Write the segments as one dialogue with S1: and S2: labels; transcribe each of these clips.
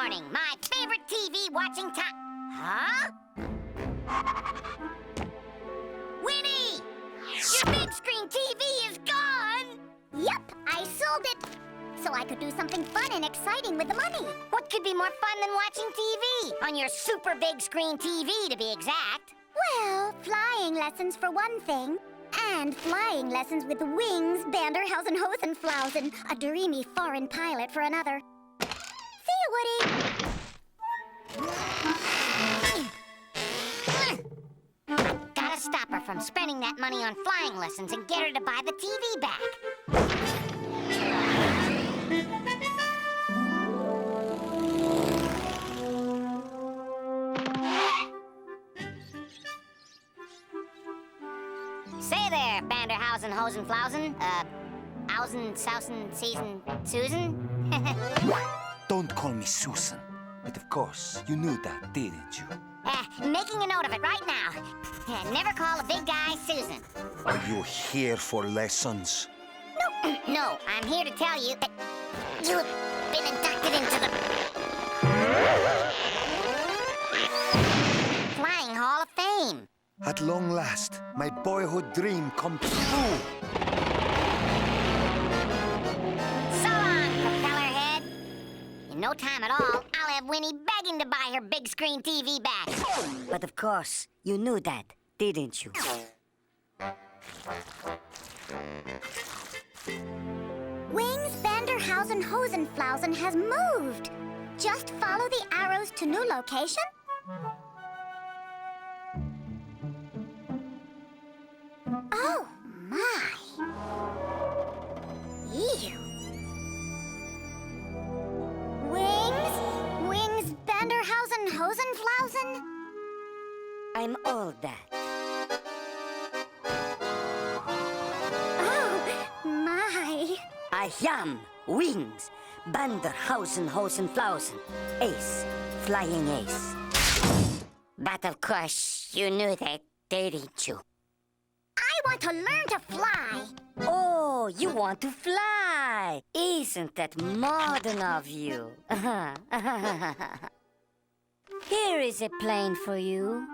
S1: morning, my favorite TV watching time. Huh? Winnie! Your big screen TV is gone!
S2: Yep, I sold it. So I could do something fun and exciting with the money.
S1: What could be more fun than watching TV? On your super big screen TV, to be exact.
S2: Well, flying lessons for one thing. And flying lessons with wings, Banderhausen, Hosenflausen, a dreamy foreign pilot for another. See you, Woody.
S1: Gotta stop her from spending that money on flying lessons and get her to buy the TV back. Say there, Banderhausen, Hosenflausen. Ausen, Sausen, Season, Susan?
S3: Don't call me Susan. But of course, you knew that, didn't you?
S1: Making a note of it right now. Never call a big guy Susan.
S3: Are you here for lessons?
S1: No, I'm here to tell you that you've been inducted into the Flying Hall of Fame.
S3: At long last, my boyhood dream come true.
S1: So long, propeller head. In no time at all, I'll have Winnie begging to buy her big screen TV back.
S4: But of course, you knew that, didn't you?
S2: Wings, Banderhausen, Hosenflausen has moved. Just follow the arrows to new location? Oh, my. Ew. Wings, Banderhausen, Hosenflausen?
S4: I'm all that.
S2: Oh, my.
S4: I am Wings, Banderhausen, Hosenflausen, Ace, Flying Ace.
S1: But of course, you knew that, didn't you?
S2: I want to learn to fly.
S4: Oh, you want to fly? Isn't that modern of you? Here is a plane for you.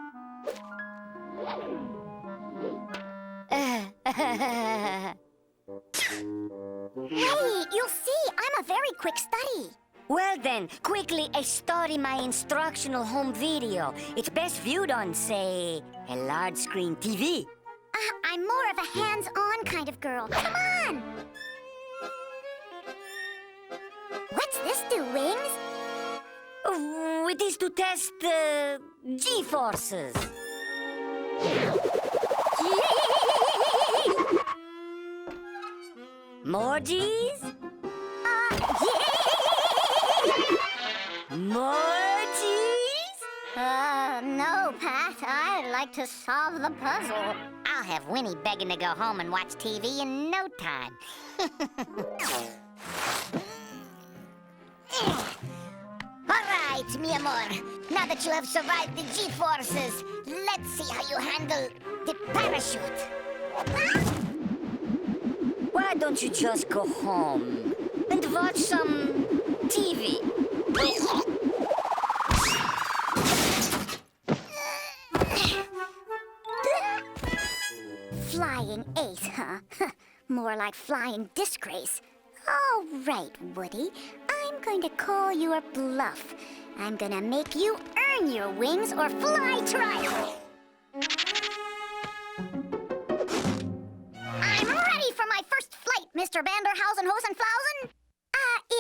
S2: Wait, you'll see, I'm a very quick study.
S4: Well then, quickly study my instructional home video. It's best viewed on, say, a large screen TV.
S2: I'm more of a hands-on kind of girl. Come on! What's this do, Wings?
S4: Oh, it is to test G-forces. More G's? More G's?
S2: No, Pat. I'd like to solve the puzzle.
S1: I'll have Winnie begging to go home and watch TV in no time. All right, mi amor. Now that you have survived the G-forces, let's see how you handle the parachute.
S4: Why don't you just go home and watch some TV?
S2: Flying ace, huh? More like flying disgrace. All right, Woody. I'm going to call your bluff. I'm gonna make you earn your wings or fly trial. I'm ready for my first flight, Mr. Banderhausen Hosenflausen.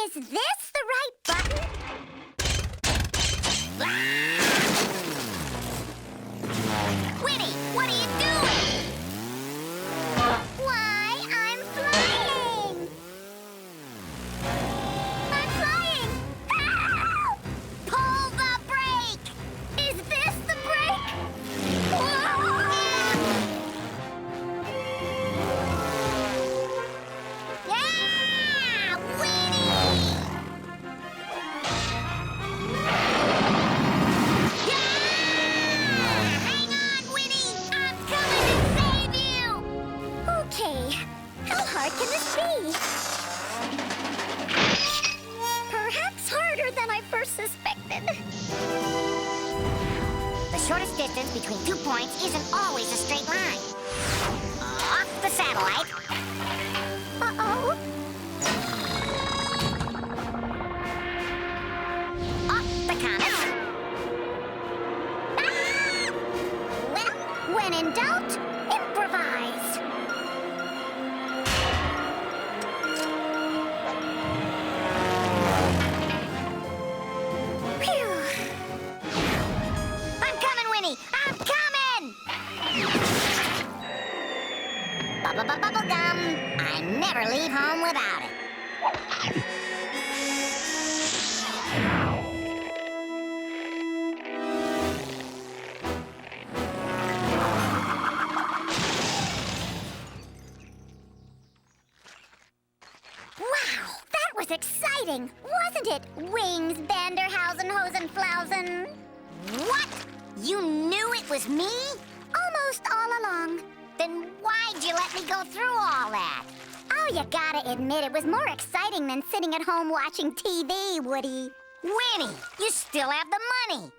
S2: Is this the right button?
S1: Winnie, what are you doing?
S2: Why, I'm flying! I'm flying! Help!
S1: Pull the brake!
S2: Is this the brake? Whoa!
S1: Yeah! Winnie! shortest distance between 2 points isn't always a straight line. Off the satellite.
S2: Uh-oh.
S1: Off the comet.
S2: Ah! Well, when in doubt, improvise.
S1: Phew. I'm coming, Winnie! I'm coming! Bubble gum. I never leave home without it.
S2: Wow, that was exciting, wasn't it? Wings, Banderhausen, Hosenflausen.
S1: What? You knew it was me?
S2: Almost all along.
S1: Then why'd you let me go through all that?
S2: Oh, you gotta admit it was more exciting than sitting at home watching TV, Woody.
S1: Winnie, you still have the money.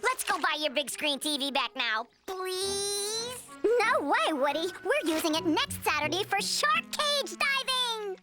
S1: Let's go buy your big screen TV back now, please.
S2: No way, Woody. We're using it next Saturday for shark cage diving.